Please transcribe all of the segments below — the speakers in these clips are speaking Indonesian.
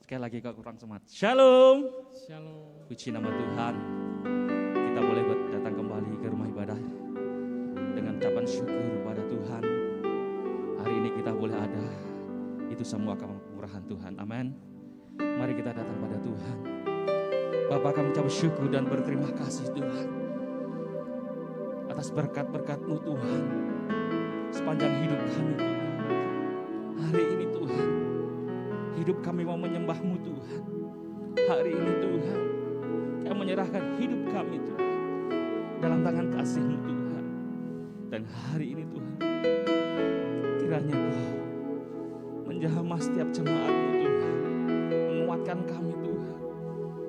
Sekali lagi kau kurang semangat. Shalom. Shalom. Puji nama Tuhan. Kita boleh datang kembali ke rumah ibadah dengan ucapan syukur kepada Tuhan. Hari ini kita boleh ada. Itu semua karena kemurahan Tuhan. Amin. Mari kita datang pada Tuhan. Bapa, kami ucap syukur dan berterima kasih Tuhan atas berkat-berkat-Mu Tuhan sepanjang hidup kami Tuhan. Hari ini Tuhan, hidup kami mau menyembah-Mu Tuhan. Hari ini Tuhan, kami menyerahkan hidup kami Tuhan dalam tangan kasih-Mu Tuhan. Dan hari ini Tuhan, kiranya Kau menjamah setiap jemaat-Mu Tuhan, menguatkan kami Tuhan,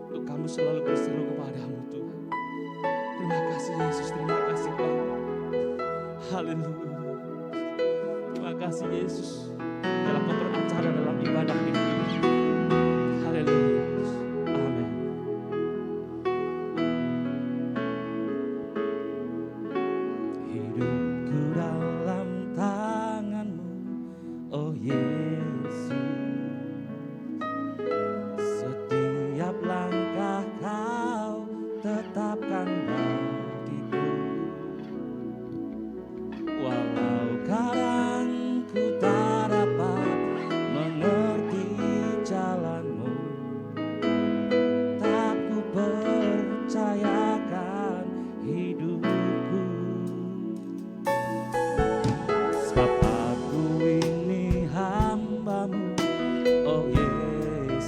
untuk kami selalu berseru kepada-Mu Tuhan. Terima kasih Yesus, terima kasih Bapa. Haleluya. Terima kasih Yesus dalam beracara dalam ibadah ini. Haleluya. Amin. Hidupku dalam tangan-Mu, oh Yesus. Setiap langkah Kau tetapkan bagiku. Walau kadang ku tak dapat mengerti jalan-Mu, tak ku percayakan hidupku. Sebab aku ini hamba-Mu, oh Yesus.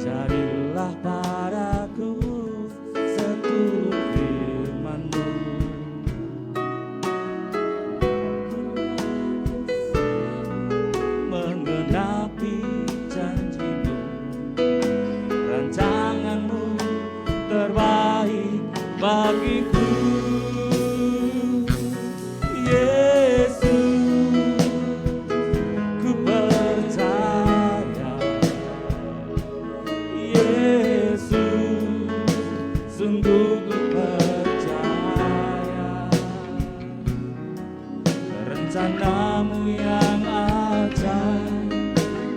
Jadilah padaku seturut firman-Mu. Menggenapi janji-Mu, rancangan-Mu terbaik bagiku. Yesus, ku percaya. Yesus, sungguh ku percaya. Rencana-Mu yang ajaib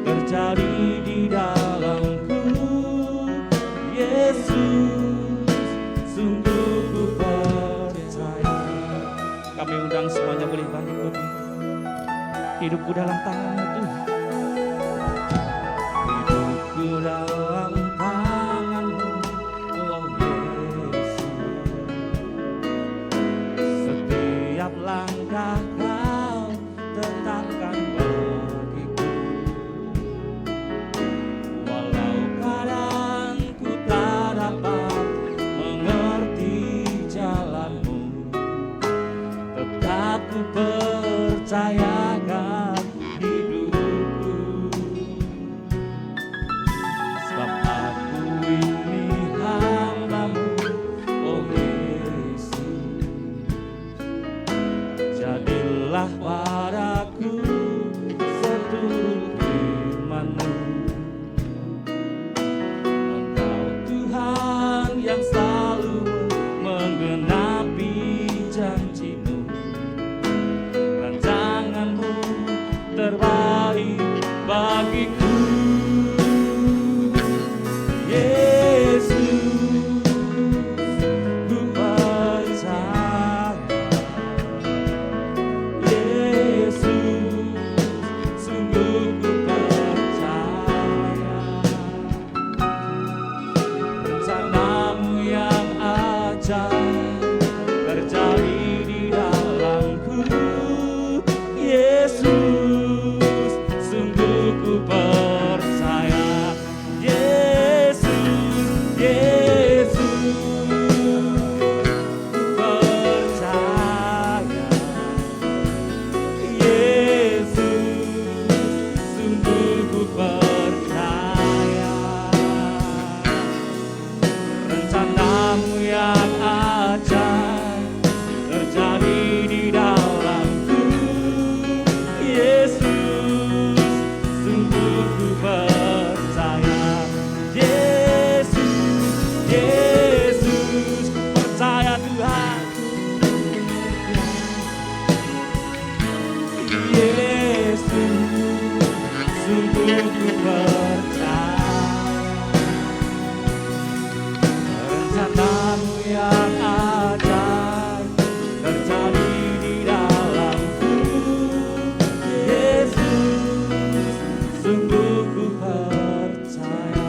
terjadi di dalamku. Yesus, sungguh ku percaya. Kami undang semuanya boleh bangkit berdiri. Hidupku dalam tangan-Mu Tuhan. Hidupku dalam tangan-Mu, oh Yesus. Setiap langkah Kau tetapkan bagiku. Walau kadang ku tak dapat mengerti jalan-Mu, tetap ku percayakan hidupku. Sebab aku ini hamba-Mu, oh Yesus. Jadilah padaku seturut firman-Mu. Engkau Tuhan yang selalu menggenapi janji-Mu. Rancangan-Mu terbaik bagiku. Yesus, ku percaya. Yesus, sungguh ku percaya. Rencana-Mu yang ajaib terjadi di dalamku. Yesus, sungguh ku percaya. Yesus, Yesus, ku percaya. Yesus, sungguh ku percaya. Rencana-Mu yang ajaib terjadi di dalamku. Yesus, sungguh ku percaya. Yesus, Yesus, percaya Tuhan. Yesus, sungguh ku percaya rencanamu yang ajaib terjadi di dalamku. Yesus, sungguh ku percaya.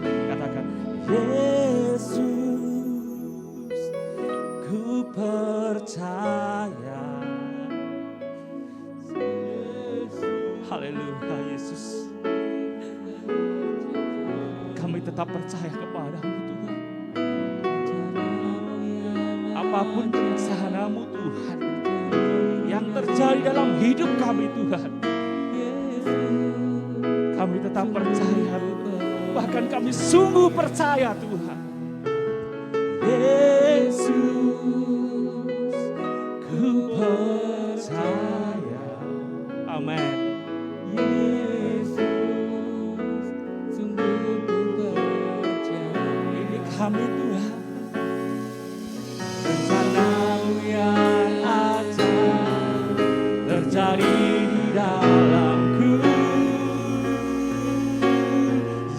Katakan, Yesus, ku percaya. Haleluya Yesus. Kami tetap percaya kepadamu Tuhan. Apapun rencanamu Tuhan yang terjadi dalam hidup kami Tuhan, kami tetap percaya. Bahkan kami sungguh percaya Tuhan. Yesus, ku percaya. Amin. Kami Tuhan, rencanamu yang ajaib terjadi di dalamku.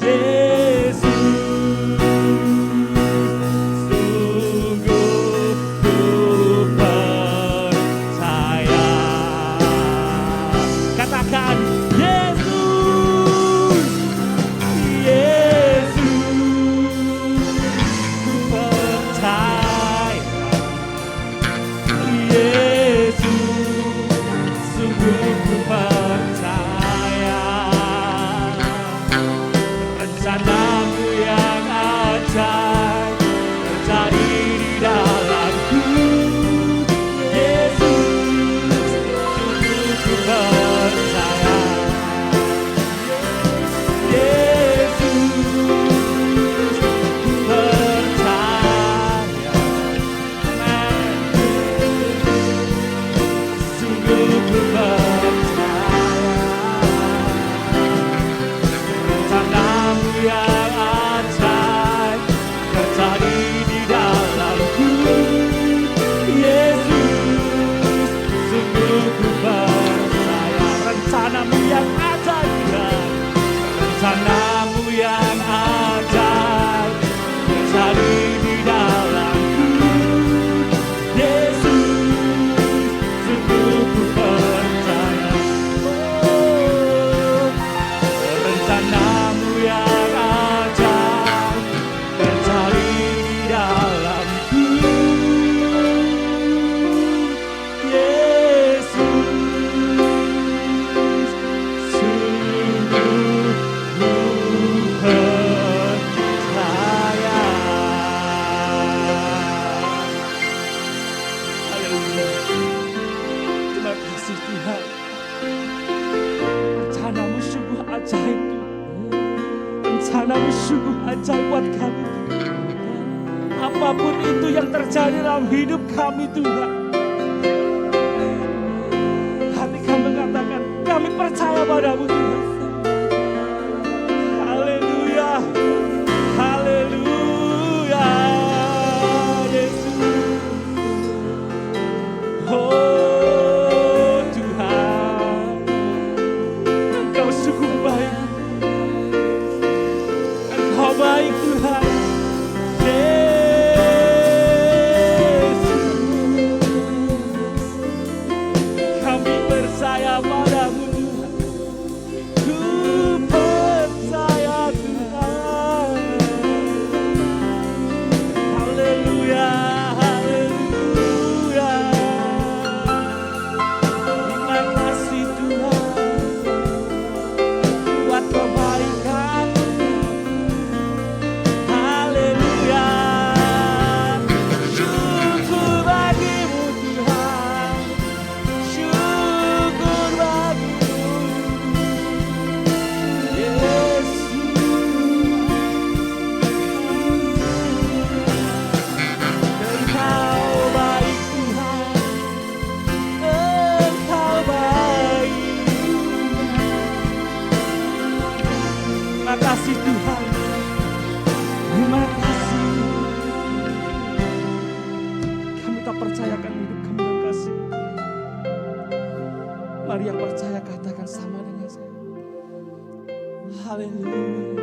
Yesus, sungguh ku percaya. Katakan, rencanamu yang ajaib terjadi di dalamku. Yesus, sungguh ku percaya. Rencanamu yang ajaib terjadi di dalamku. Yesus, rencanamu sungguh ajaib Tuhan. Rencanamu sungguh ajaib buat kami Tuhan. Apapun itu yang terjadi dalam hidup kami Tuhan, hati kami mengatakan kami percaya padamu Tuhan. Haleluya, haleluya Yesus. Oh Tuhan, Engkau sungguh baik. Engkau baik Tuhan. Yesus, kami percaya padamu Tuhan. Ku percaya Tuhan. Haleluya, haleluya. Terima kasih Tuhan buat kebaikan. Haleluya. Syukur bagimu Tuhan. Syukur bagimu. Yesus. Engkau baik Tuhan. Engkau baik. Terima kasih Tuhan. Terima kasih. Kami tak percayakan hidup kami yang kasih. Mari yang percaya katakan sama dengan haleluya.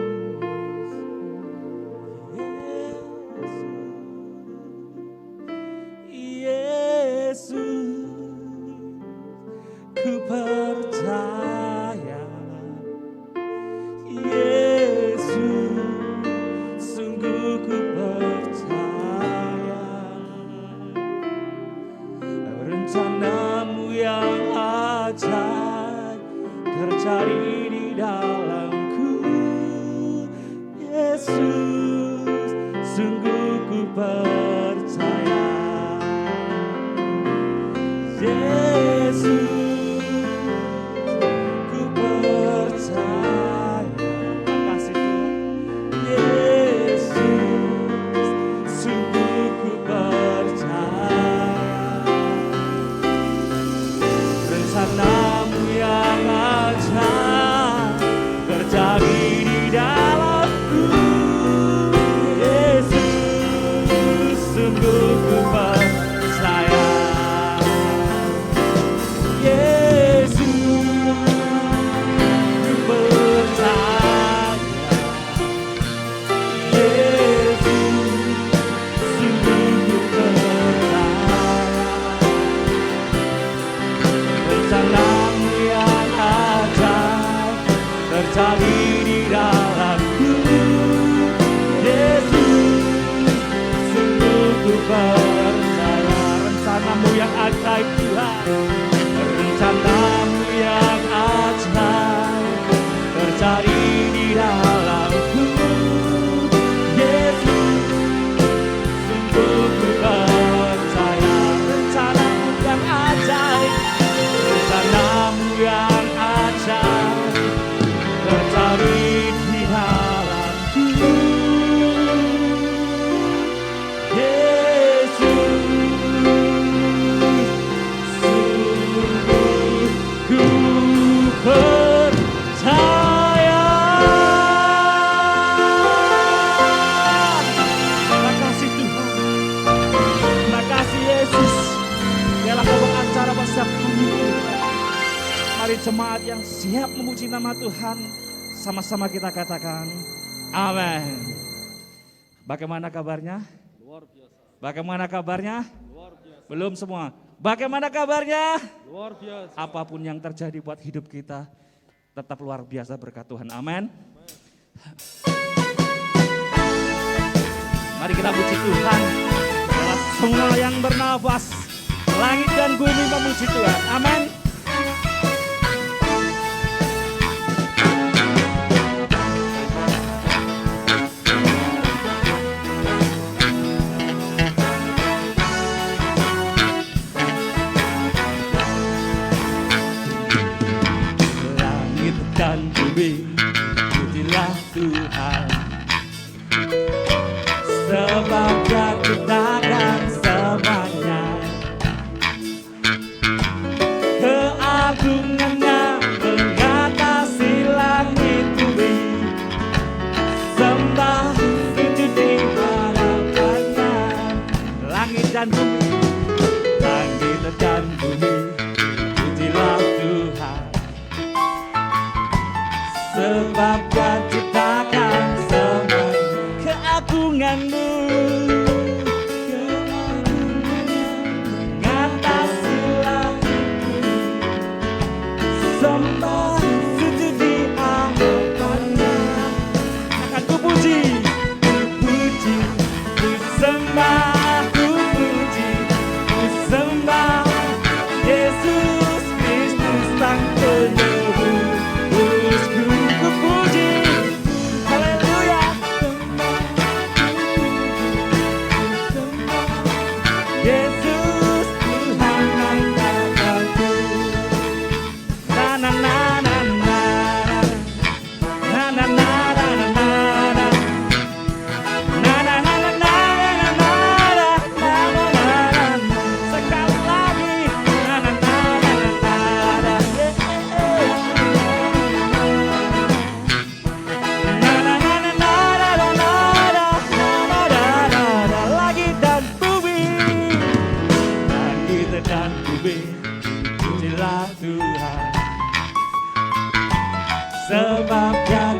Yesus, ku percaya. Yesus, sungguh ku percaya. Rencanamu yang ajaib terjadi di dalamku. Yesus, sungguh ku percaya. Yesus, ku percaya. Makasih Tuhan. Yesus, sungguh ku percaya. Rencanamu yang ajaib terjadi di dalamku. Yesus, sungguh ku percaya. Yesus, ku percaya. Yesus, sungguh ku percaya. Rencanamu yang ajaib terjadi di dalamku. Yesus, sungguh ku percaya. Rencanamu yang ajaib Tuhan, rencanamu yang ajaib terjadi di dalamku. Yesus, sungguh ku percaya. Rencanamu yang ajaib, rencanamu yang ajaib terjadi di dalamku. Yesus, sungguh ku percaya. Makasih Tuhan, makasih Yesus. Biarlah Kau berbicara bersama kami. Mari jemaat yang siap memuji nama Tuhan, sama-sama kita katakan amin. Bagaimana kabarnya? Luar biasa. Bagaimana kabarnya? Luar biasa. Belum semua. Bagaimana kabarnya? Luar biasa. Apapun yang terjadi buat hidup kita, tetap luar biasa berkat Tuhan. Amin. Mari kita puji Tuhan. Biarlah semua yang bernafas, langit dan bumi memuji Tuhan. Amin. Langit dan bumi, pujilah Tuhan. Sebab Dia ciptakan semuanya. Keagungannya mengatasi langit bumi. Sembah sujud di hadapannya. Langit dan bumi, langit dan bumi, pujilah Tuhan. Sebab Dia ciptakan semuanya. Keagunganmu, keagungannya mengatasi langit bumi. Sembah sujud di hadapannya. Akan ku puji, ku sembah, ku puji, ku sembah Yesus Kristus Sang Penebus. Ku puji, haleluya. Yesus Tuhan angkatanku. Na na na na na na na na na na na na. Na na na na na na na na na. Sekali lagi. Na na na na na na. Na na na na na na na. Langit dan bumi, langit dan bumi, pujilah Tuhan. Sebab Dia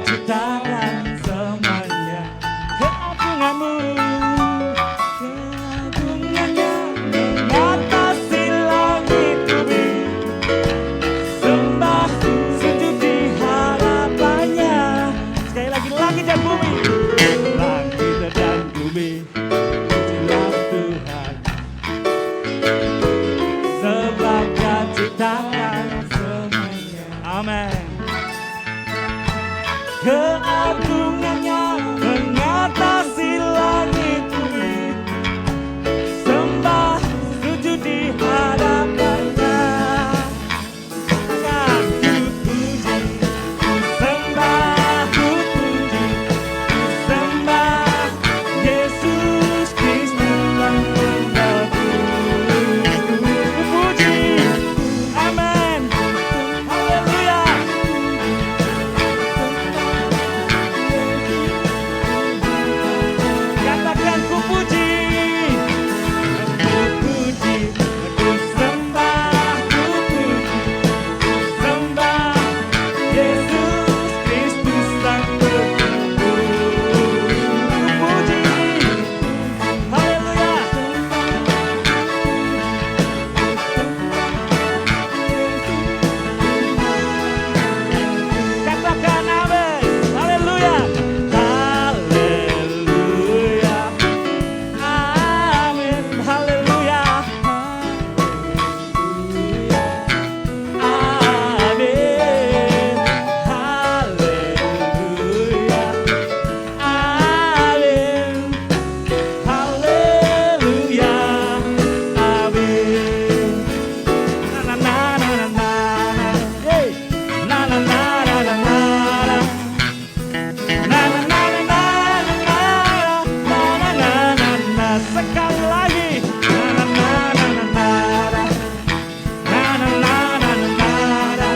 keagungannya mengatasi langit bumi. Sembah sujud di hadapannya. Kan ku puji, ku sembah, ku puji, ku sembah Yesus Kristus Sang Penebus. Ku puji, amin, haleluya. Katakan ku puji, ku sembah, ku puji, ku sembah Yesus Kristus Sang Penebus. Ku puji, haleluya. Katakan amin, haleluya, haleluya, amin, haleluya, amin, haleluya, amin, haleluya, amin. Na na na na na na, hey, na na na na na na. Na na na na na na na na na na. Sekali lagi. Na na na na na na na. Na na na na na na na.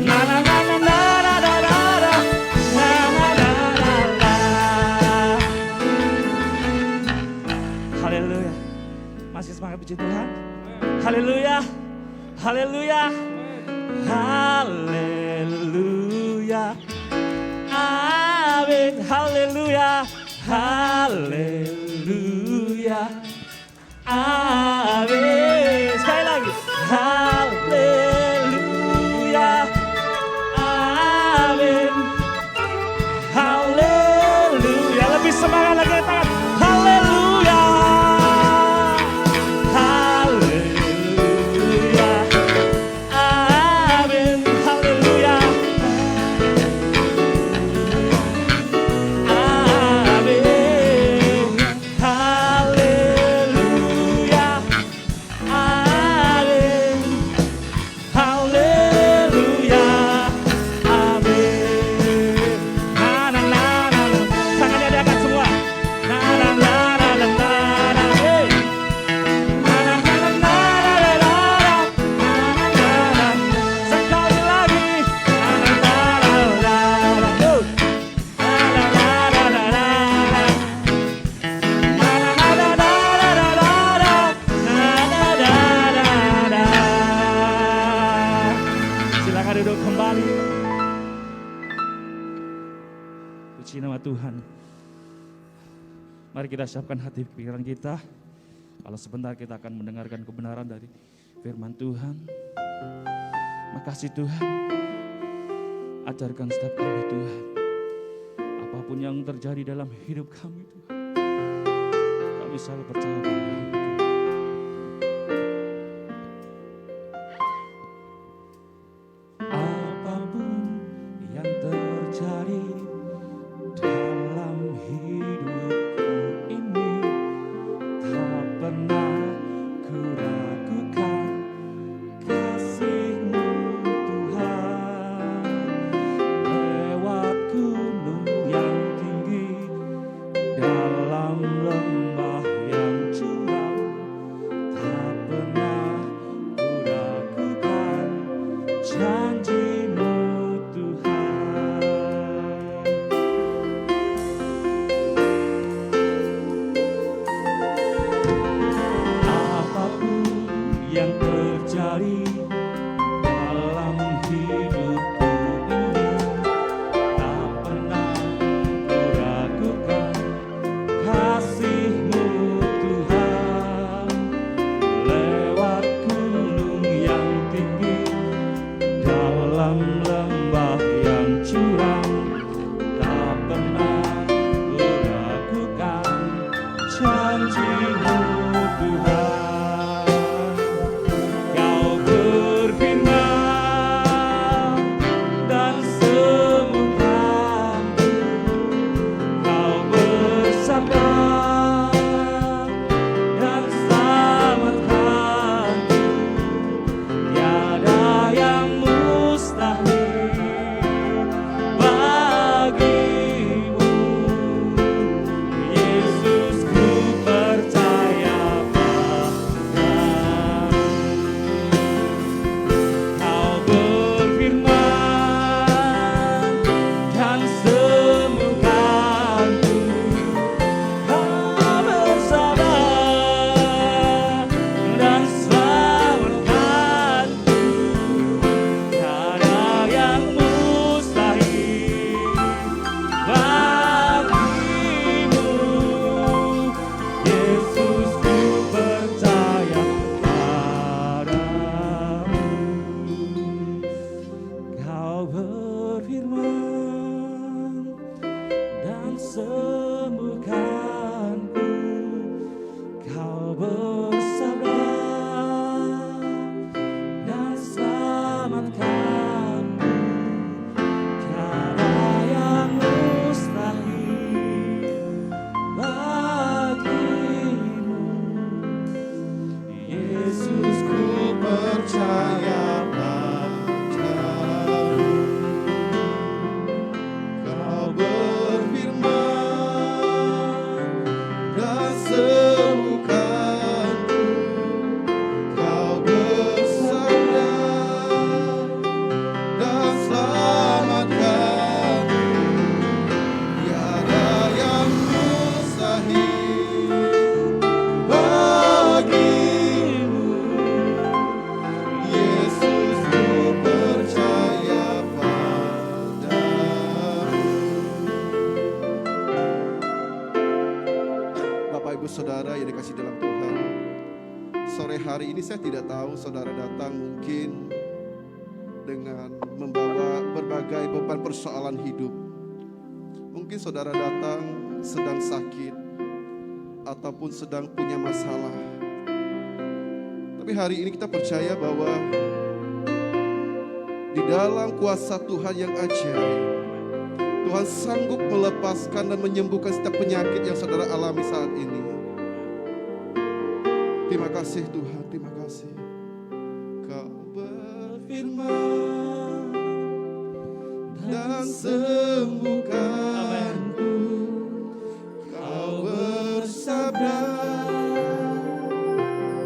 Na na na na na na na na. Na na na na na. Haleluya. Masih semangat puji Tuhan. Haleluya. Haleluya. Haleluya. Amin, haleluya, haleluya, amin. Sekali lagi, haleluya, amin, haleluya. Lebih semangat lagi tangan, haleluya, haleluya, amin, haleluya. Amin, haleluya, amin, haleluya, amin. Na na na na, tangannya diangkat semua. Na na na na na na na, hey. Na na na na na na na na, sekali lagi. Na na na na na na, silakan duduk kembali. Puji nama Tuhan. Mari kita siapkan hati pikiran kita. Kalau sebentar kita akan mendengarkan kebenaran dari firman Tuhan. Makasih Tuhan. Ajarkan setiap kami Tuhan. Apapun yang terjadi dalam hidup kami Tuhan, kami selalu percaya pada Tuhan. Apapun yang terjadi dalam hidupku ini, tak pernah ku ragukan kasih-Mu Tuhan. Lewat gunung yang tinggi, dalam lembah yang curam, Kau berfirman dan sembuhkanku, Kau bersabda dan selamatkanku. Tiada yang mustahil bagimu, Yesus, ku percaya padamu. Kau berfirman dan sembuhkanku, Kau bersabda dan selamatkanku. Tiada yang mustahil bagimu, Yesus, ku percaya padamu. Bapak Ibu Saudara yang dikasihi dalam Tuhan, sore hari ini saya tidak tahu saudara datang mungkin dengan membawa berbagai beban persoalan hidup. Mungkin saudara datang sedang sakit ataupun sedang punya masalah. Tapi hari ini kita percaya bahwa di dalam kuasa Tuhan yang ajaib, Tuhan sanggup melepaskan dan menyembuhkan setiap penyakit yang saudara alami saat ini. Terima kasih Tuhan, terima kasih. Kau berfirman dan sembuhkanku, Kau bersabda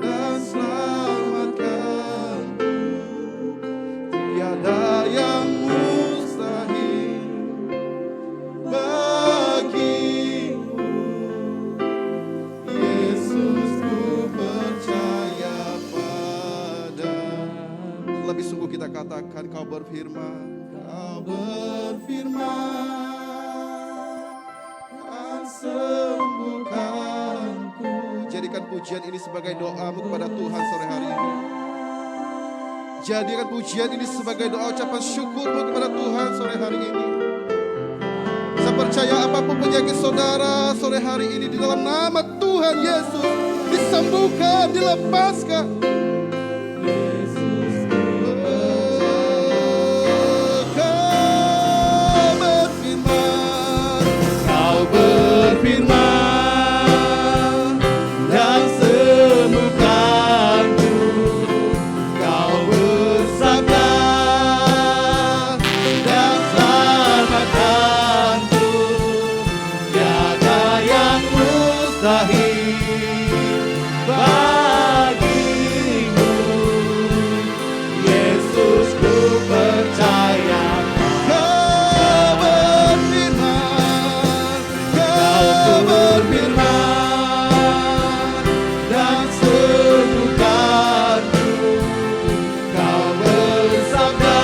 dan selamatkanku. Tiada yang mustahil bagimu, Yesus, ku percaya padamu. Lebih sungguh kita katakan, Kau berfirman, Kau berfirman dan sembuhkanku. Jadikan pujian ini sebagai doamu kepada Tuhan sore hari ini. Jadikan pujian ini sebagai doa ucapan syukurmu kepada Tuhan sore hari ini. Saya percaya apapun penyakit saudara sore hari ini, di dalam nama Tuhan Yesus disembuhkan, dilepaskan. Kau berfirman dan sembuhkanku, Kau bersabda dan selamatkanku. Tiada yang mustahil bagimu, Yesus, ku percaya. Kau berfirman dan sembuhkanku, Kau bersabda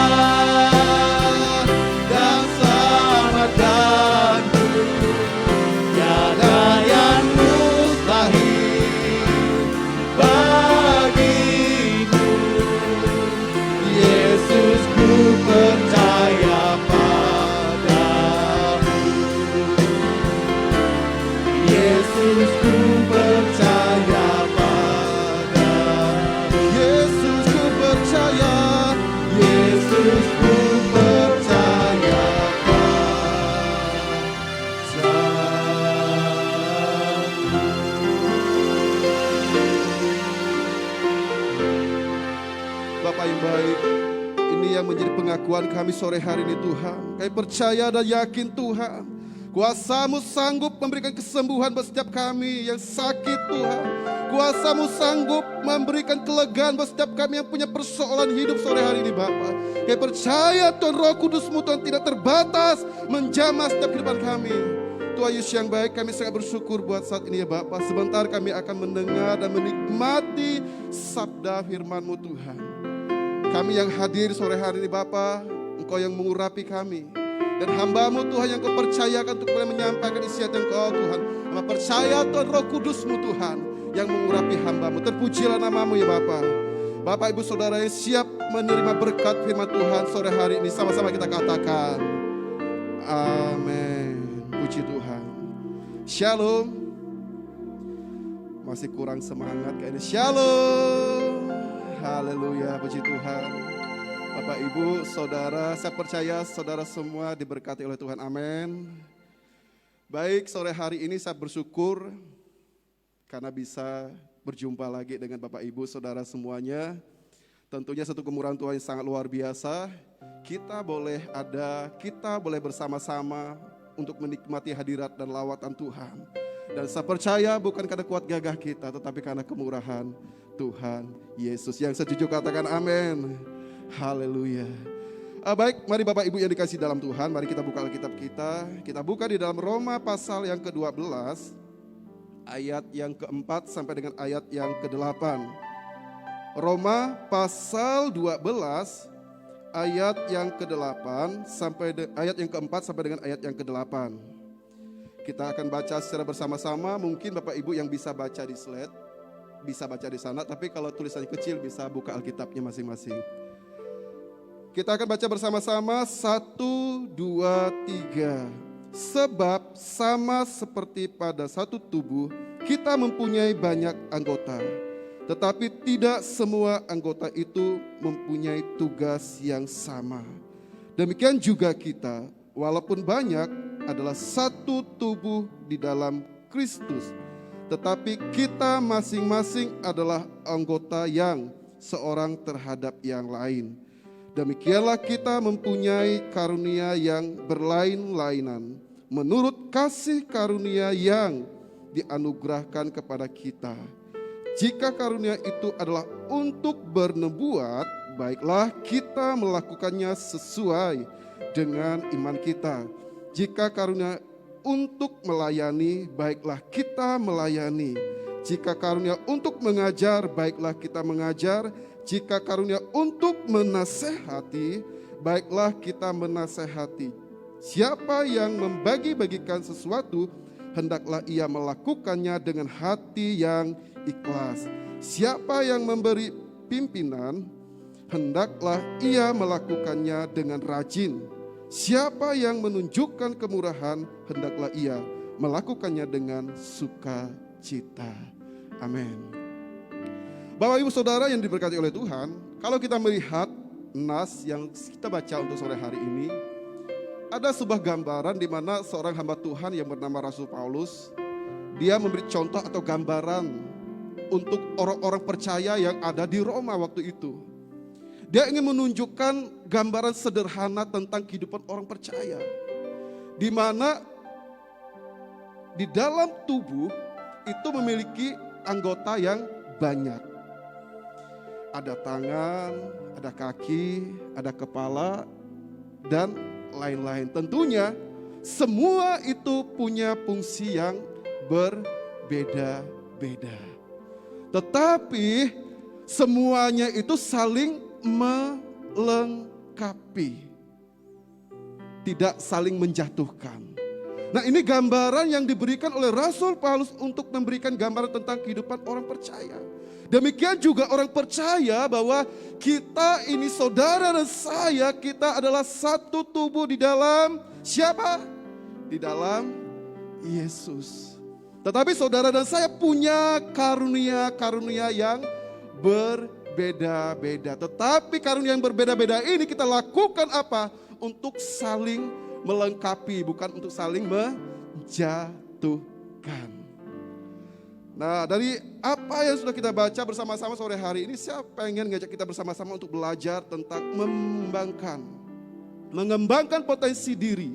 dan selamatkanku. Tiada yang mustahil bagimu, Yesus, ku percaya padamu. Yesus, ku percaya padamu. Yesus, ku percaya. Yesus, ku percaya padamu. Bapak yang baik, ini yang menjadi pengakuan kami sore hari ini Tuhan. Kami percaya dan yakin Tuhan, Kuasa-Mu sanggup memberikan kesembuhan buat setiap kami yang sakit Tuhan. Kuasa-Mu sanggup memberikan kelegaan buat setiap kami yang punya persoalan hidup sore hari ini Bapa. Kami percaya Tuhan, Roh Kudus-Mu Tuhan tidak terbatas menjamah setiap kehidupan kami. Tuhan Yesus yang baik, kami sangat bersyukur buat saat ini ya Bapa. Sebentar kami akan mendengar dan menikmati sabda firman-Mu Tuhan. Kami yang hadir sore hari ini Bapa, Engkau yang mengurapi kami. Dan hamba-Mu Tuhan yang Kau percayakan untuk boleh menyampaikan isiat yang Kau Tuhan. Hamba percaya Tuhan, Roh Kudus-Mu Tuhan yang mengurapi hamba-Mu. Terpujilah nama-Mu ya Bapa. Bapak Ibu Saudara yang siap menerima berkat firman Tuhan sore hari ini, sama-sama kita katakan amin. Puji Tuhan. Shalom. Masih kurang semangat kayaknya. Shalom. Haleluya, puji Tuhan. Bapak Ibu Saudara, saya percaya saudara semua diberkati oleh Tuhan. Amin. Baik, sore hari ini saya bersyukur karena bisa berjumpa lagi dengan Bapak Ibu Saudara semuanya. Tentunya satu kemurahan Tuhan yang sangat luar biasa. Kita boleh bersama-sama untuk menikmati hadirat dan lawatan Tuhan. Dan saya percaya bukan karena kuat gagah kita, tetapi karena kemurahan Tuhan Yesus. Yang setuju katakan amin. Haleluya. Baik, mari Bapak Ibu yang dikasih dalam Tuhan, mari kita buka Alkitab kita. Kita buka di dalam Roma pasal yang ke-12, ayat yang ke-4 sampai dengan ayat yang ke-8. Roma pasal 12, ayat yang ke-8 sampai ayat yang ke-4 sampai dengan ayat yang ke-8. Kita akan baca secara bersama-sama. Mungkin Bapak Ibu yang bisa baca di slide, bisa baca di sana. Tapi kalau tulisannya kecil bisa buka Alkitabnya masing-masing. Kita akan baca bersama-sama 1, 2, 3. Sebab sama seperti pada satu tubuh, kita mempunyai banyak anggota. Tetapi tidak semua anggota itu mempunyai tugas yang sama. Demikian juga kita, walaupun banyak, adalah satu tubuh di dalam Kristus. Tetapi kita masing-masing adalah anggota yang seorang terhadap yang lain. Demikianlah kita mempunyai karunia yang berlain-lainan menurut kasih karunia yang dianugerahkan kepada kita. Jika karunia itu adalah untuk bernubuat, baiklah kita melakukannya sesuai dengan iman kita. Jika karunia untuk melayani, baiklah kita melayani. Jika karunia untuk mengajar, baiklah kita mengajar. Jika karunia untuk menasehati, baiklah kita menasehati. Siapa yang membagi-bagikan sesuatu, hendaklah ia melakukannya dengan hati yang ikhlas. Siapa yang memberi pimpinan, hendaklah ia melakukannya dengan rajin. Siapa yang menunjukkan kemurahan, hendaklah ia melakukannya dengan sukacita. Amin. Bapak Ibu Saudara yang diberkati oleh Tuhan, kalau kita melihat nas yang kita baca untuk sore hari ini, ada sebuah gambaran di mana seorang hamba Tuhan yang bernama Rasul Paulus, dia memberi contoh atau gambaran untuk orang-orang percaya yang ada di Roma waktu itu. Dia ingin menunjukkan gambaran sederhana tentang kehidupan orang percaya. Di mana di dalam tubuh itu memiliki anggota yang banyak. Ada tangan, ada kaki, ada kepala, dan lain-lain. Tentunya semua itu punya fungsi yang berbeda-beda. Tetapi semuanya itu saling melengkapi, tidak saling menjatuhkan. Nah, ini gambaran yang diberikan oleh Rasul Paulus untuk memberikan gambaran tentang kehidupan orang percaya. Demikian juga orang percaya bahwa kita ini saudara dan saya, kita adalah satu tubuh di dalam siapa? Di dalam Yesus. Tetapi saudara dan saya punya karunia-karunia yang berbeda-beda. Tetapi karunia yang berbeda-beda ini kita lakukan apa? Untuk saling melengkapi, bukan untuk saling menjatuhkan. Nah, dari apa yang sudah kita baca bersama-sama sore hari ini, saya pengen ngajak kita bersama-sama untuk belajar tentang mengembangkan potensi diri.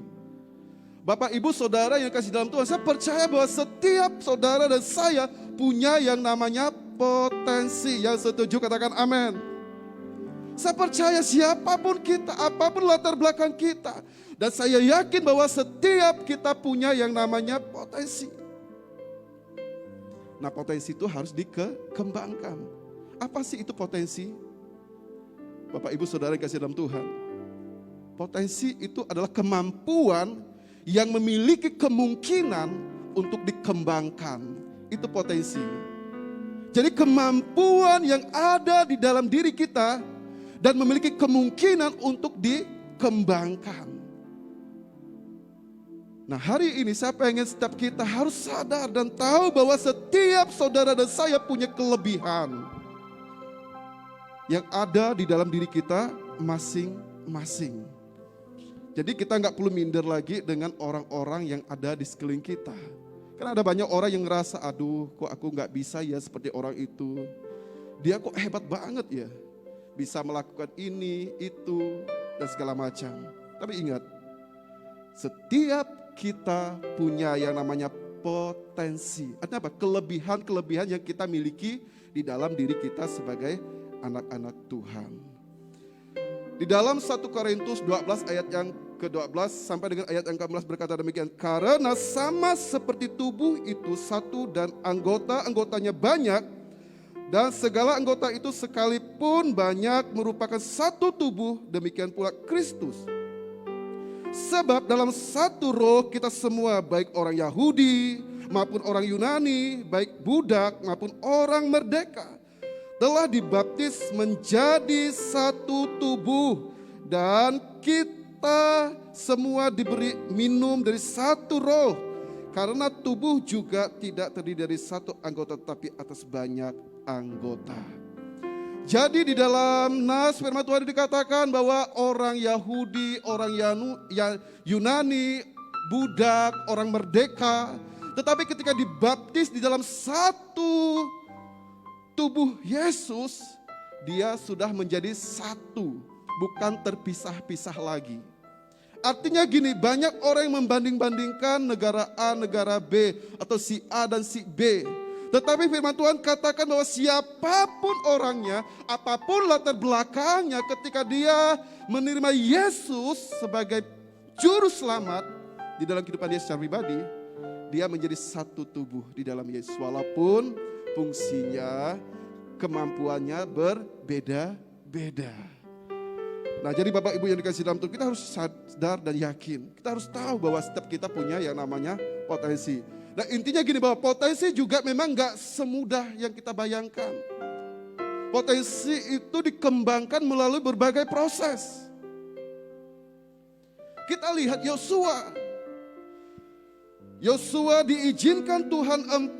Bapak Ibu Saudara yang kasih dalam Tuhan, saya percaya bahwa setiap saudara dan saya punya yang namanya potensi. Yang setuju katakan amin. Saya percaya siapapun kita, apapun latar belakang kita, dan saya yakin bahwa setiap kita punya yang namanya potensi. Nah, potensi itu harus dikembangkan. Apa sih itu potensi? Bapak Ibu Saudara yang kasih dalam Tuhan, potensi itu adalah kemampuan yang memiliki kemungkinan untuk dikembangkan. Itu potensi. Jadi kemampuan yang ada di dalam diri kita dan memiliki kemungkinan untuk dikembangkan. Nah, hari ini saya pengen setiap kita harus sadar dan tahu bahwa setiap saudara dan saya punya kelebihan yang ada di dalam diri kita masing-masing. Jadi kita nggak perlu minder lagi dengan orang-orang yang ada di sekeliling kita. Karena ada banyak orang yang ngerasa, aduh kok aku nggak bisa ya seperti orang itu. Dia kok hebat banget ya, bisa melakukan ini, itu, dan segala macam. Tapi ingat, setiap kita punya yang namanya potensi. Artinya apa? Kelebihan-kelebihan yang kita miliki di dalam diri kita sebagai anak-anak Tuhan. Di dalam 1 Korintus 12 ayat yang ke-12 sampai dengan ayat yang ke-14 berkata demikian. Karena sama seperti tubuh itu satu dan anggota-anggotanya banyak, dan segala anggota itu sekalipun banyak merupakan satu tubuh, demikian pula Kristus. Sebab dalam satu roh kita semua, baik orang Yahudi maupun orang Yunani, baik budak maupun orang merdeka, telah dibaptis menjadi satu tubuh, dan kita semua diberi minum dari satu roh, karena tubuh juga tidak terdiri dari satu anggota tetapi atas banyak anggota. Jadi di dalam nas firman Tuhan dikatakan bahwa orang Yahudi, orang Yunani, budak, orang merdeka, tetapi ketika dibaptis di dalam satu tubuh Yesus, dia sudah menjadi satu, bukan terpisah-pisah lagi. Artinya gini, banyak orang yang membanding-bandingkan negara A, negara B, atau si A dan si B. Tetapi firman Tuhan katakan bahwa siapapun orangnya, apapun latar belakangnya, ketika dia menerima Yesus sebagai juru selamat di dalam kehidupan dia secara pribadi, dia menjadi satu tubuh di dalam Yesus. Walaupun fungsinya, kemampuannya berbeda-beda. Nah, jadi Bapak Ibu yang dikasih dalam Tuhan, kita harus sadar dan yakin. Kita harus tahu bahwa setiap kita punya yang namanya potensi. Nah, intinya gini, bahwa potensi juga memang gak semudah yang kita bayangkan. Potensi itu dikembangkan melalui berbagai proses. Kita lihat Yosua. Yosua diizinkan Tuhan 40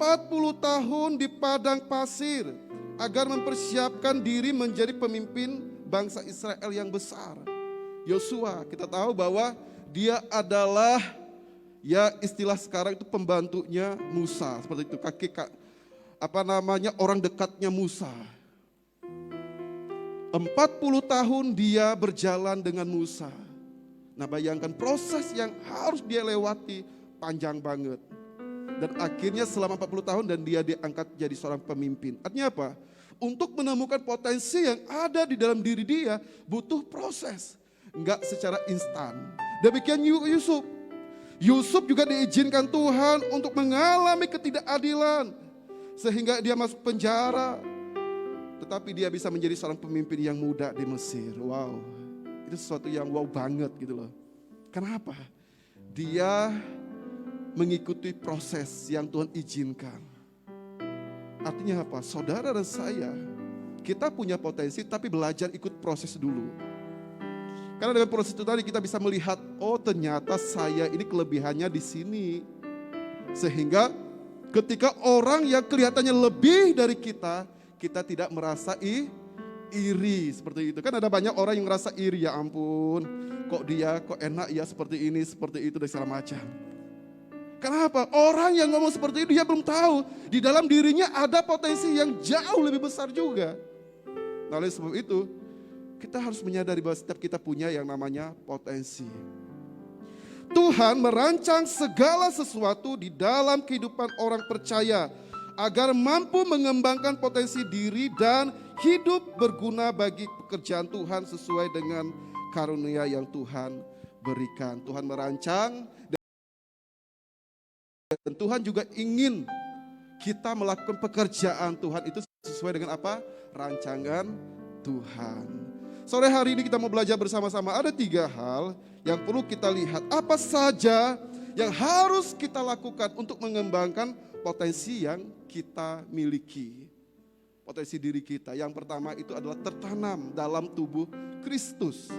tahun di padang pasir agar mempersiapkan diri menjadi pemimpin bangsa Israel yang besar. Yosua, kita tahu bahwa dia adalah, ya istilah sekarang itu pembantunya Musa, seperti itu, orang dekatnya Musa. 40 tahun dia berjalan dengan Musa. Nah, bayangkan proses yang harus dia lewati panjang banget. Dan akhirnya selama 40 tahun dan dia diangkat jadi seorang pemimpin. Artinya apa? Untuk menemukan potensi yang ada di dalam diri dia butuh proses. Enggak secara instan. Demikian Yusuf. Yusuf juga diizinkan Tuhan untuk mengalami ketidakadilan. Sehingga dia masuk penjara. Tetapi dia bisa menjadi seorang pemimpin yang muda di Mesir. Wow, itu sesuatu yang wow banget gitu loh. Kenapa? Dia mengikuti proses yang Tuhan izinkan. Artinya apa? Saudara dan saya, kita punya potensi tapi belajar ikut proses dulu. Karena dengan proses itu tadi kita bisa melihat, oh ternyata saya ini kelebihannya di sini. Sehingga ketika orang yang kelihatannya lebih dari kita, kita tidak merasa iri seperti itu. Kan ada banyak orang yang merasa iri, ya ampun, kok enak ya seperti ini, seperti itu dan segala macam. Kenapa? Orang yang ngomong seperti itu dia belum tahu di dalam dirinya ada potensi yang jauh lebih besar juga. Nah, oleh sebab itu kita harus menyadari bahwa setiap kita punya yang namanya potensi. Tuhan merancang segala sesuatu di dalam kehidupan orang percaya agar mampu mengembangkan potensi diri dan hidup berguna bagi pekerjaan Tuhan sesuai dengan karunia yang Tuhan berikan. Tuhan merancang dan Tuhan juga ingin kita melakukan pekerjaan Tuhan itu sesuai dengan apa? Rancangan Tuhan. Sore hari ini kita mau belajar bersama-sama. Ada 3 hal yang perlu kita lihat. Apa saja yang harus kita lakukan untuk mengembangkan potensi yang kita miliki. potensi diri kita. Yang pertama itu adalah tertanam dalam tubuh Kristus.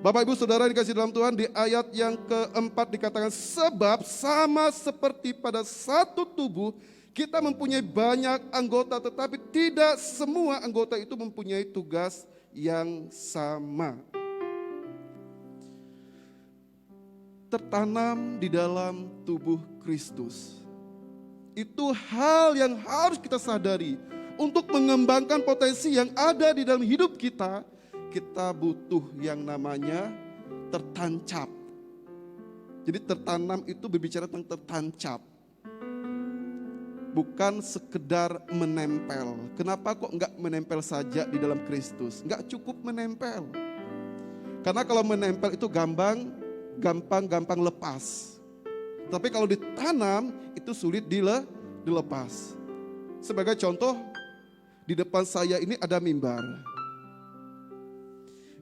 Bapak Ibu Saudara dikasih dalam Tuhan, di ayat yang keempat dikatakan, sebab sama seperti pada satu tubuh kita mempunyai banyak anggota, tetapi tidak semua anggota itu mempunyai tugas yang sama. Tertanam di dalam tubuh Kristus. Itu hal yang harus kita sadari. Untuk mengembangkan potensi yang ada di dalam hidup kita, kita butuh yang namanya tertancap. Jadi tertanam itu berbicara tentang tertancap. Bukan sekedar menempel. Kenapa kok enggak menempel saja di dalam Kristus? Enggak cukup menempel. Karena kalau menempel itu gampang lepas. Tapi kalau ditanam itu sulit dilepas. Sebagai contoh, di depan saya ini ada mimbar.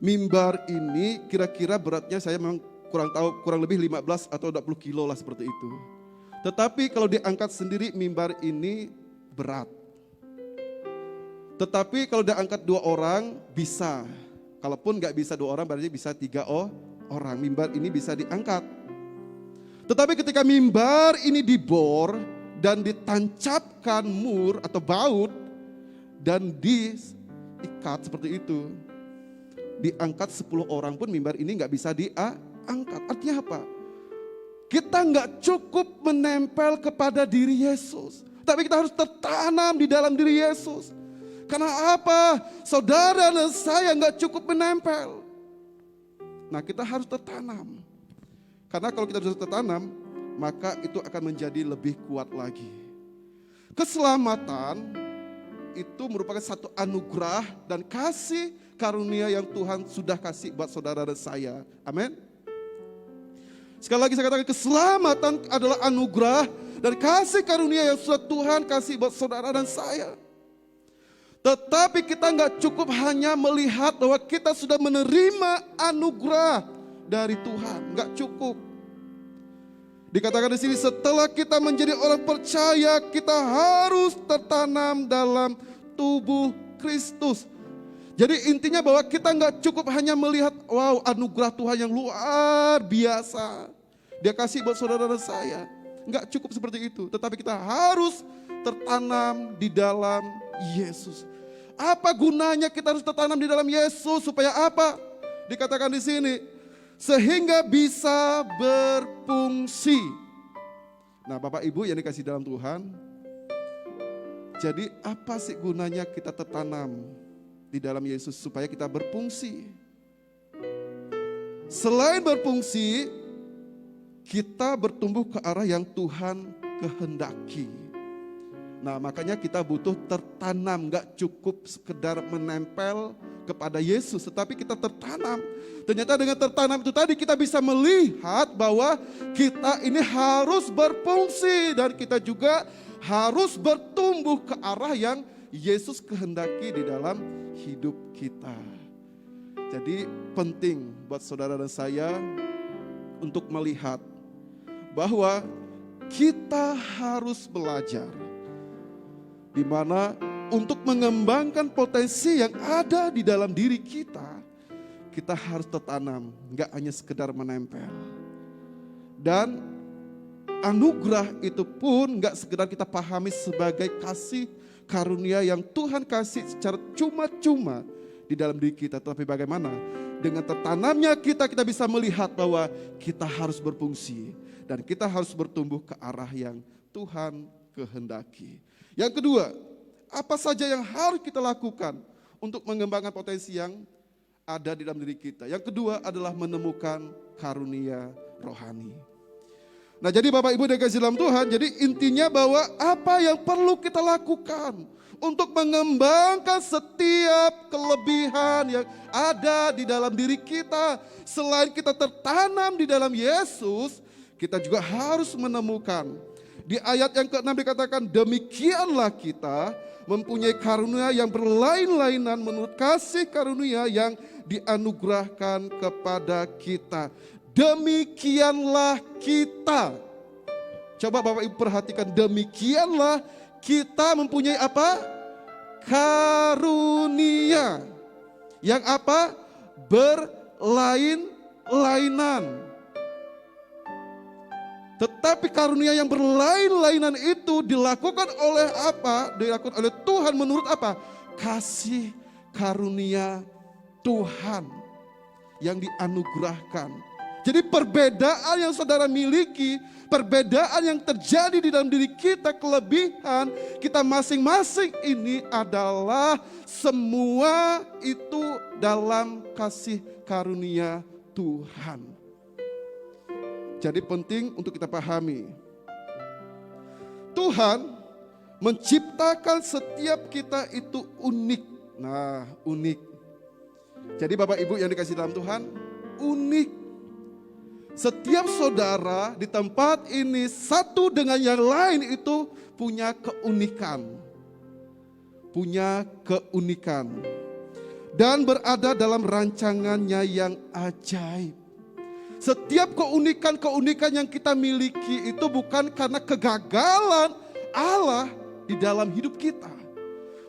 Mimbar ini kira-kira beratnya saya memang kurang lebih 15 atau 20 kilo lah seperti itu. Tetapi kalau diangkat sendiri mimbar ini berat. Tetapi kalau diangkat 2 orang bisa. Kalaupun gak bisa 2 orang berarti bisa 3 orang. Mimbar ini bisa diangkat. Tetapi ketika mimbar ini dibor dan ditancapkan mur atau baut dan diikat seperti itu. Diangkat 10 orang pun mimbar ini gak bisa diangkat. Artinya apa? Kita nggak cukup menempel kepada diri Yesus. Tapi kita harus tertanam di dalam diri Yesus. Karena apa? Saudara dan saya nggak cukup menempel. Nah kita harus tertanam. Karena kalau kita sudah tertanam, maka itu akan menjadi lebih kuat lagi. Keselamatan itu merupakan satu anugerah dan kasih karunia yang Tuhan sudah kasih buat saudara dan saya. Amin. Sekali lagi saya katakan, keselamatan adalah anugerah dan kasih karunia yang sudah Tuhan kasih buat saudara dan saya. Tetapi kita nggak cukup hanya melihat bahwa kita sudah menerima anugerah dari Tuhan, nggak cukup. Dikatakan di sini, setelah kita menjadi orang percaya, kita harus tertanam dalam tubuh Kristus. Jadi intinya bahwa kita nggak cukup hanya melihat, wow anugerah Tuhan yang luar biasa. Dia kasih buat saudara dan saya. Nggak cukup seperti itu. Tetapi kita harus tertanam di dalam Yesus. Apa gunanya kita harus tertanam di dalam Yesus? Supaya apa? Dikatakan di sini, sehingga bisa berfungsi. Nah Bapak Ibu yang dikasih dalam Tuhan. Jadi apa sih gunanya kita tertanam di dalam Yesus supaya kita berfungsi? Selain berfungsi, kita bertumbuh ke arah yang Tuhan kehendaki. Nah makanya kita butuh tertanam, gak cukup sekedar menempel kepada Yesus, tetapi kita tertanam. Ternyata dengan tertanam itu tadi kita bisa melihat bahwa kita ini harus berfungsi dan kita juga harus bertumbuh ke arah yang Yesus kehendaki di dalam hidup kita. Jadi penting buat saudara dan saya untuk melihat bahwa kita harus belajar di mana untuk mengembangkan potensi yang ada di dalam diri kita, kita harus tertanam, nggak hanya sekedar menempel. Dan anugerah itu pun nggak sekedar kita pahami sebagai kasih karunia yang Tuhan kasih secara cuma-cuma di dalam diri kita. Tapi bagaimana? Dengan tertanamnya kita bisa melihat bahwa kita harus berfungsi. Dan kita harus bertumbuh ke arah yang Tuhan kehendaki. Yang kedua, apa saja yang harus kita lakukan untuk mengembangkan potensi yang ada di dalam diri kita. Yang kedua adalah menemukan karunia rohani. Nah jadi Bapak Ibu dikasih dalam Tuhan, jadi intinya bahwa apa yang perlu kita lakukan untuk mengembangkan setiap kelebihan yang ada di dalam diri kita. Selain kita tertanam di dalam Yesus, kita juga harus menemukan. Di ayat yang ke-6 dikatakan, demikianlah kita mempunyai karunia yang berlain-lainan menurut kasih karunia yang dianugerahkan kepada kita. Demikianlah kita. Coba Bapak Ibu perhatikan, demikianlah kita mempunyai apa? karunia yang apa? Berlain-lainan. Tetapi karunia yang berlain-lainan itu dilakukan oleh apa? Dilakukan oleh Tuhan menurut apa? Kasih karunia Tuhan yang dianugerahkan. Jadi perbedaan yang saudara miliki, perbedaan yang terjadi di dalam diri kita, kelebihan kita masing-masing ini adalah semua itu dalam kasih karunia Tuhan. Jadi penting untuk kita pahami, Tuhan menciptakan setiap kita itu unik. Nah, unik. Jadi Bapak Ibu yang dikasihi dalam Tuhan, unik. Setiap saudara di tempat ini satu dengan yang lain itu punya keunikan. Punya keunikan. Dan berada dalam rancangannya yang ajaib. Setiap keunikan-keunikan yang kita miliki itu bukan karena kegagalan Allah di dalam hidup kita.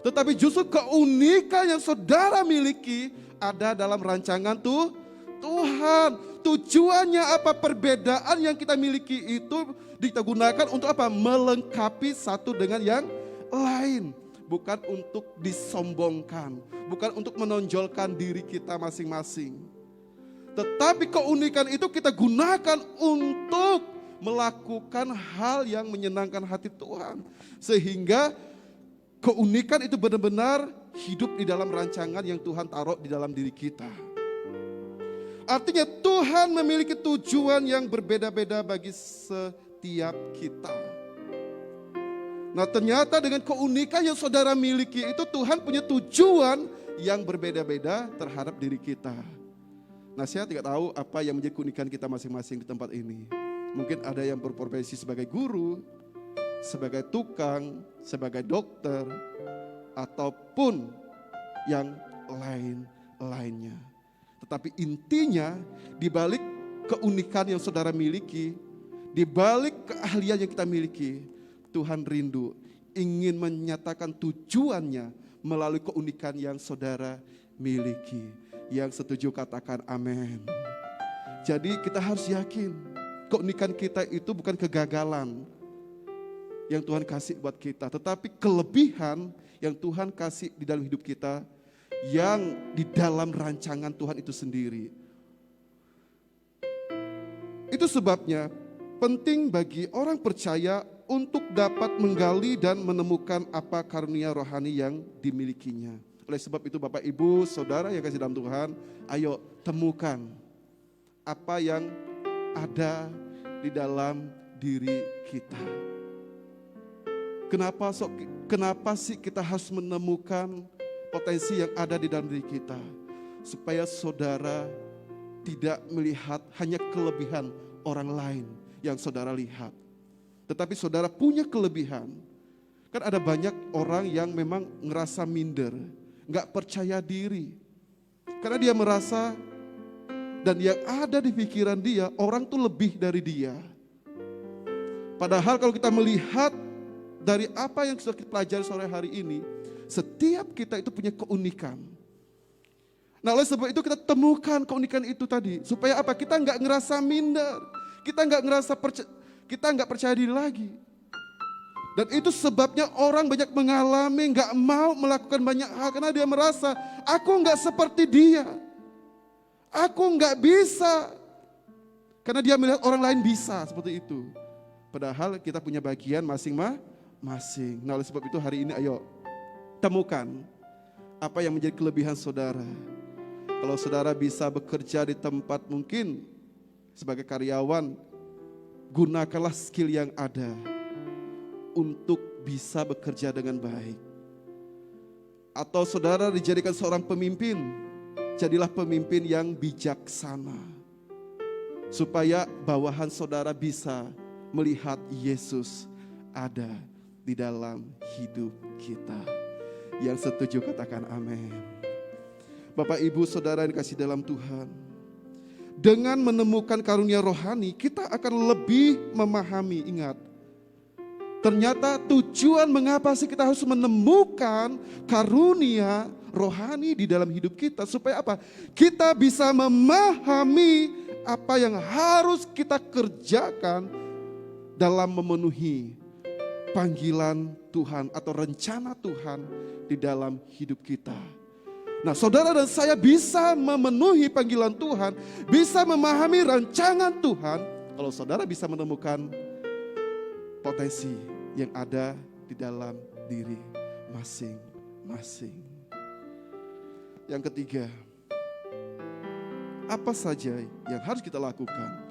Tetapi justru keunikan yang saudara miliki ada dalam rancangan Tuhan. Tujuannya apa? Perbedaan yang kita miliki itu kita gunakan untuk apa? Melengkapi satu dengan yang lain. Bukan untuk disombongkan. Bukan untuk menonjolkan diri kita masing-masing. Tetapi keunikan itu kita gunakan untuk melakukan hal yang menyenangkan hati Tuhan. Sehingga keunikan itu benar-benar hidup di dalam rancangan yang Tuhan taruh di dalam diri kita. Artinya Tuhan memiliki tujuan yang berbeda-beda bagi setiap kita. Nah ternyata dengan keunikan yang saudara miliki itu Tuhan punya tujuan yang berbeda-beda terhadap diri kita. Nah saya tidak tahu apa yang menjadi keunikan kita masing-masing di tempat ini. Mungkin ada yang berprofesi sebagai guru, sebagai tukang, sebagai dokter, ataupun yang lain-lainnya. Tetapi intinya di balik keunikan yang saudara miliki, di balik keahlian yang kita miliki, Tuhan rindu ingin menyatakan tujuannya melalui keunikan yang saudara miliki. Yang setuju katakan amin. Jadi kita harus yakin keunikan kita itu bukan kegagalan yang Tuhan kasih buat kita, tetapi kelebihan yang Tuhan kasih di dalam hidup kita yang di dalam rancangan Tuhan itu sendiri. Itu sebabnya penting bagi orang percaya untuk dapat menggali dan menemukan apa karunia rohani yang dimilikinya. Oleh sebab itu Bapak Ibu Saudara yang kasih dalam Tuhan, ayo temukan apa yang ada di dalam diri kita. Kenapa sih kita harus menemukan potensi yang ada di dalam diri kita? Supaya saudara tidak melihat hanya kelebihan orang lain yang saudara lihat. Tetapi saudara punya kelebihan. Kan ada banyak orang yang memang ngerasa minder, gak percaya diri. Karena dia merasa dan yang ada di pikiran dia, orang tuh lebih dari dia. Padahal kalau kita melihat dari apa yang sudah kita pelajari sore hari ini, setiap kita itu punya keunikan. Nah oleh sebab itu kita temukan keunikan itu tadi. Supaya apa? Kita gak ngerasa minder. Kita gak percaya diri lagi. Dan itu sebabnya orang banyak mengalami gak mau melakukan banyak hal. Karena dia merasa, aku gak seperti dia. Aku gak bisa. Karena dia melihat orang lain bisa seperti itu. Padahal kita punya bagian masing-masing. Nah oleh sebab itu hari ini ayo temukan apa yang menjadi kelebihan saudara. Kalau saudara bisa bekerja di tempat mungkin sebagai karyawan, gunakanlah skill yang ada untuk bisa bekerja dengan baik. Atau saudara dijadikan seorang pemimpin, jadilah pemimpin yang bijaksana. Supaya bawahan saudara bisa melihat Yesus ada di dalam hidup kita. Yang setuju katakan amin. Bapak Ibu Saudara yang dikasihi dalam Tuhan, dengan menemukan karunia rohani kita akan lebih memahami, ingat, Ternyata tujuan mengapa sih kita harus menemukan karunia rohani di dalam hidup kita. Supaya apa? Kita bisa memahami apa yang harus kita kerjakan dalam memenuhi panggilan Tuhan atau rencana Tuhan di dalam hidup kita. Nah, saudara dan saya bisa memenuhi panggilan Tuhan, bisa memahami rancangan Tuhan kalau saudara bisa menemukan potensi yang ada di dalam diri masing-masing. Yang ketiga, apa saja yang harus kita lakukan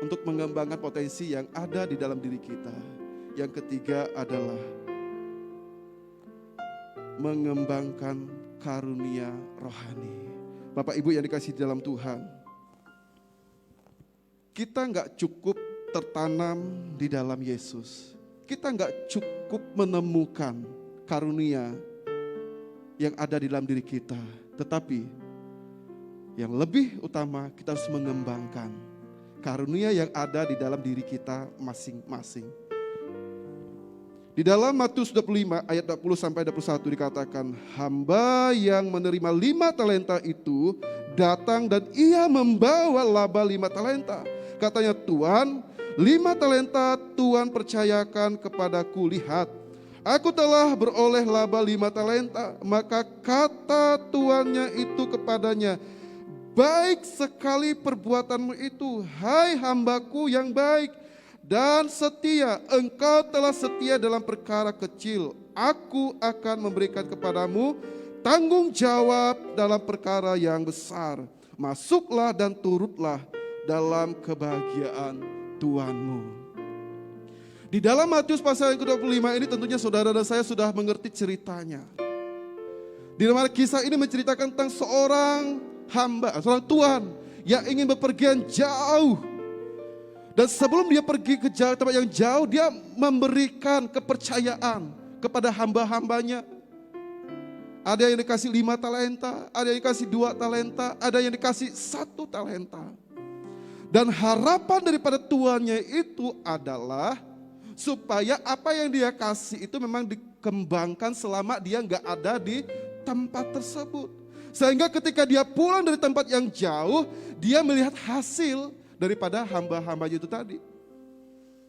untuk mengembangkan potensi yang ada di dalam diri kita? Yang ketiga adalah mengembangkan karunia rohani. Bapak Ibu yang dikasihi dalam Tuhan, kita nggak cukup tertanam di dalam Yesus. Kita nggak cukup menemukan karunia yang ada di dalam diri kita. Tetapi yang lebih utama kita harus mengembangkan karunia yang ada di dalam diri kita masing-masing. Di dalam Matius 25 ayat 20 sampai 21 dikatakan, hamba yang menerima 5 talenta itu datang dan ia membawa laba 5 talenta. Katanya, Tuan, 5 talenta Tuhan percayakan kepadaku, lihat, aku telah beroleh laba 5 talenta. Maka kata tuannya itu kepadanya, baik sekali perbuatanmu itu, hai hambaku yang baik dan setia, engkau telah setia dalam perkara kecil, aku akan memberikan kepadamu tanggung jawab dalam perkara yang besar. Masuklah dan turutlah dalam kebahagiaan Tuhanmu. Di dalam Matius pasal yang ke-25 ini tentunya saudara dan saya sudah mengerti ceritanya. Di mana kisah ini menceritakan tentang seorang hamba, seorang tuan yang ingin bepergian jauh. Dan sebelum dia pergi ke tempat yang jauh, dia memberikan kepercayaan kepada hamba-hambanya. Ada yang dikasih 5 talenta, ada yang dikasih 2 talenta, ada yang dikasih 1 talenta. Dan harapan daripada tuannya itu adalah supaya apa yang dia kasih itu memang dikembangkan selama dia nggak ada di tempat tersebut. Sehingga ketika dia pulang dari tempat yang jauh, dia melihat hasil daripada hamba-hambanya itu tadi.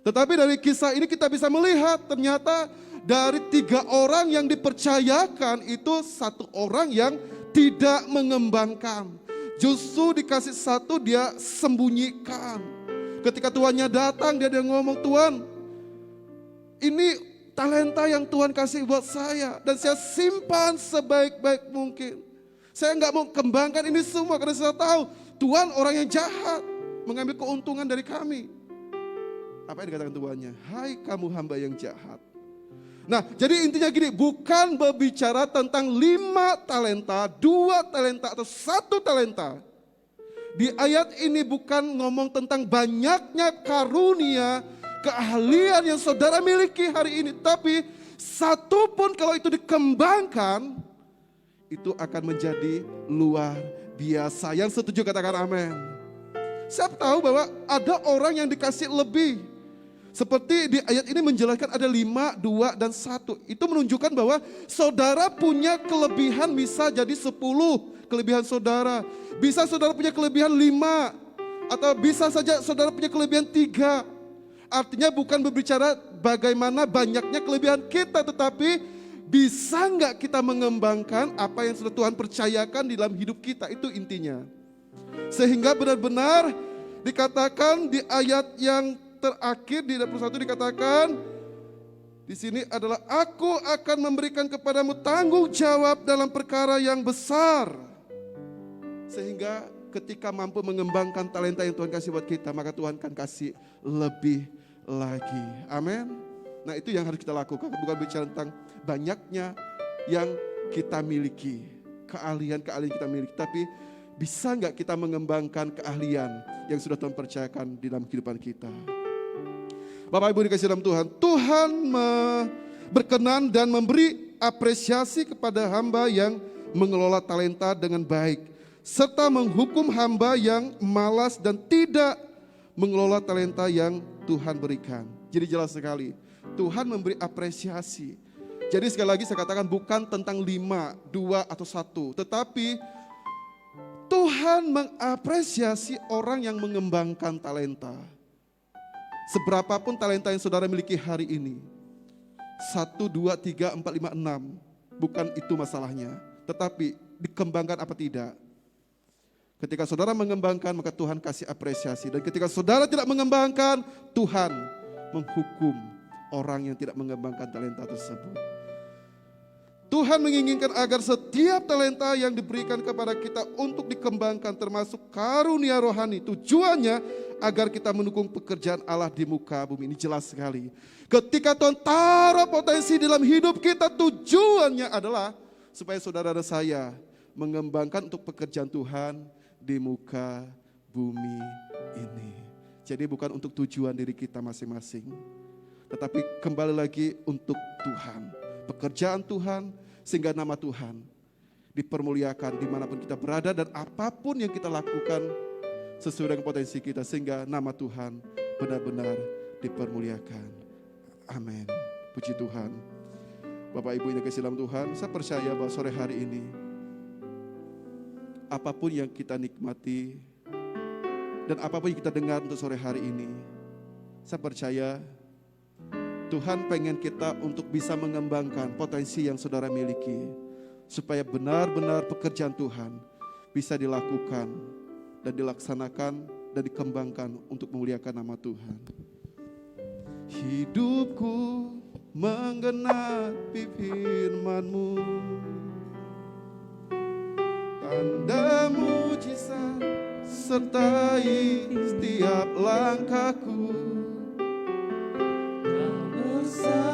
Tetapi dari kisah ini kita bisa melihat ternyata dari 3 orang yang dipercayakan itu 1 orang yang tidak mengembangkan. Justru dikasih 1 dia sembunyikan. Ketika tuannya datang dia ngomong, Tuan, ini talenta yang Tuhan kasih buat saya dan saya simpan sebaik-baik mungkin. Saya nggak mau kembangkan ini semua karena saya tahu Tuhan orang yang jahat, mengambil keuntungan dari kami. Apa yang dikatakan tuannya? Hai kamu hamba yang jahat. Nah, jadi intinya gini, bukan berbicara tentang 5 talenta, 2 talenta atau 1 talenta. Di ayat ini bukan ngomong tentang banyaknya karunia, keahlian yang saudara miliki hari ini. Tapi 1 pun kalau itu dikembangkan, itu akan menjadi luar biasa. Yang setuju katakan amin. Saya tahu bahwa ada orang yang dikasih lebih. Seperti di ayat ini menjelaskan ada 5, 2, dan 1. Itu menunjukkan bahwa saudara punya kelebihan bisa jadi 10 kelebihan saudara. Bisa saudara punya kelebihan 5. Atau bisa saja saudara punya kelebihan 3. Artinya bukan berbicara bagaimana banyaknya kelebihan kita. Tetapi bisa nggak kita mengembangkan apa yang sudah Tuhan percayakan di dalam hidup kita. Itu intinya. Sehingga benar-benar dikatakan di ayat yang terakhir di 21 dikatakan di sini adalah aku akan memberikan kepadamu tanggung jawab dalam perkara yang besar. Sehingga ketika mampu mengembangkan talenta yang Tuhan kasih buat kita, maka Tuhan akan kasih lebih lagi. Amin. Nah, itu yang harus kita lakukan, bukan bicara tentang banyaknya yang kita miliki, keahlian-keahlian kita miliki, tapi bisa nggak kita mengembangkan keahlian yang sudah Tuhan percayakan di dalam kehidupan kita. Bapak Ibu dikasih dalam Tuhan, Tuhan berkenan dan memberi apresiasi kepada hamba yang mengelola talenta dengan baik, serta menghukum hamba yang malas dan tidak mengelola talenta yang Tuhan berikan. Jadi jelas sekali, Tuhan memberi apresiasi. Jadi sekali lagi saya katakan bukan tentang 5, 2 atau 1, tetapi Tuhan mengapresiasi orang yang mengembangkan talenta. Seberapapun talenta yang saudara miliki hari ini, 1, 2, 3, 4, 5, 6, bukan itu masalahnya. Tetapi dikembangkan apa tidak. Ketika saudara mengembangkan maka Tuhan kasih apresiasi. Dan ketika saudara tidak mengembangkan, Tuhan menghukum orang yang tidak mengembangkan talenta tersebut. Tuhan menginginkan agar setiap talenta yang diberikan kepada kita untuk dikembangkan termasuk karunia rohani. Tujuannya agar kita mendukung pekerjaan Allah di muka bumi. Ini jelas sekali. Ketika Tuhan taruh potensi dalam hidup kita, tujuannya adalah supaya saudara dan saya mengembangkan untuk pekerjaan Tuhan di muka bumi ini. Jadi bukan untuk tujuan diri kita masing-masing, tetapi kembali lagi untuk Tuhan. Pekerjaan Tuhan, sehingga nama Tuhan dipermuliakan dimanapun kita berada dan apapun yang kita lakukan sesuai dengan potensi kita, sehingga nama Tuhan benar-benar dipermuliakan. Amin. Puji Tuhan. Bapak Ibu yang dikasihi dalam Tuhan, saya percaya bahwa sore hari ini apapun yang kita nikmati dan apapun yang kita dengar untuk sore hari ini, saya percaya Tuhan pengen kita untuk bisa mengembangkan potensi yang saudara miliki, supaya benar-benar pekerjaan Tuhan bisa dilakukan dan dilaksanakan dan dikembangkan untuk memuliakan nama Tuhan. Hidupku menggenapi firman-Mu, tanda mujizat sertai setiap langkahku. Bersama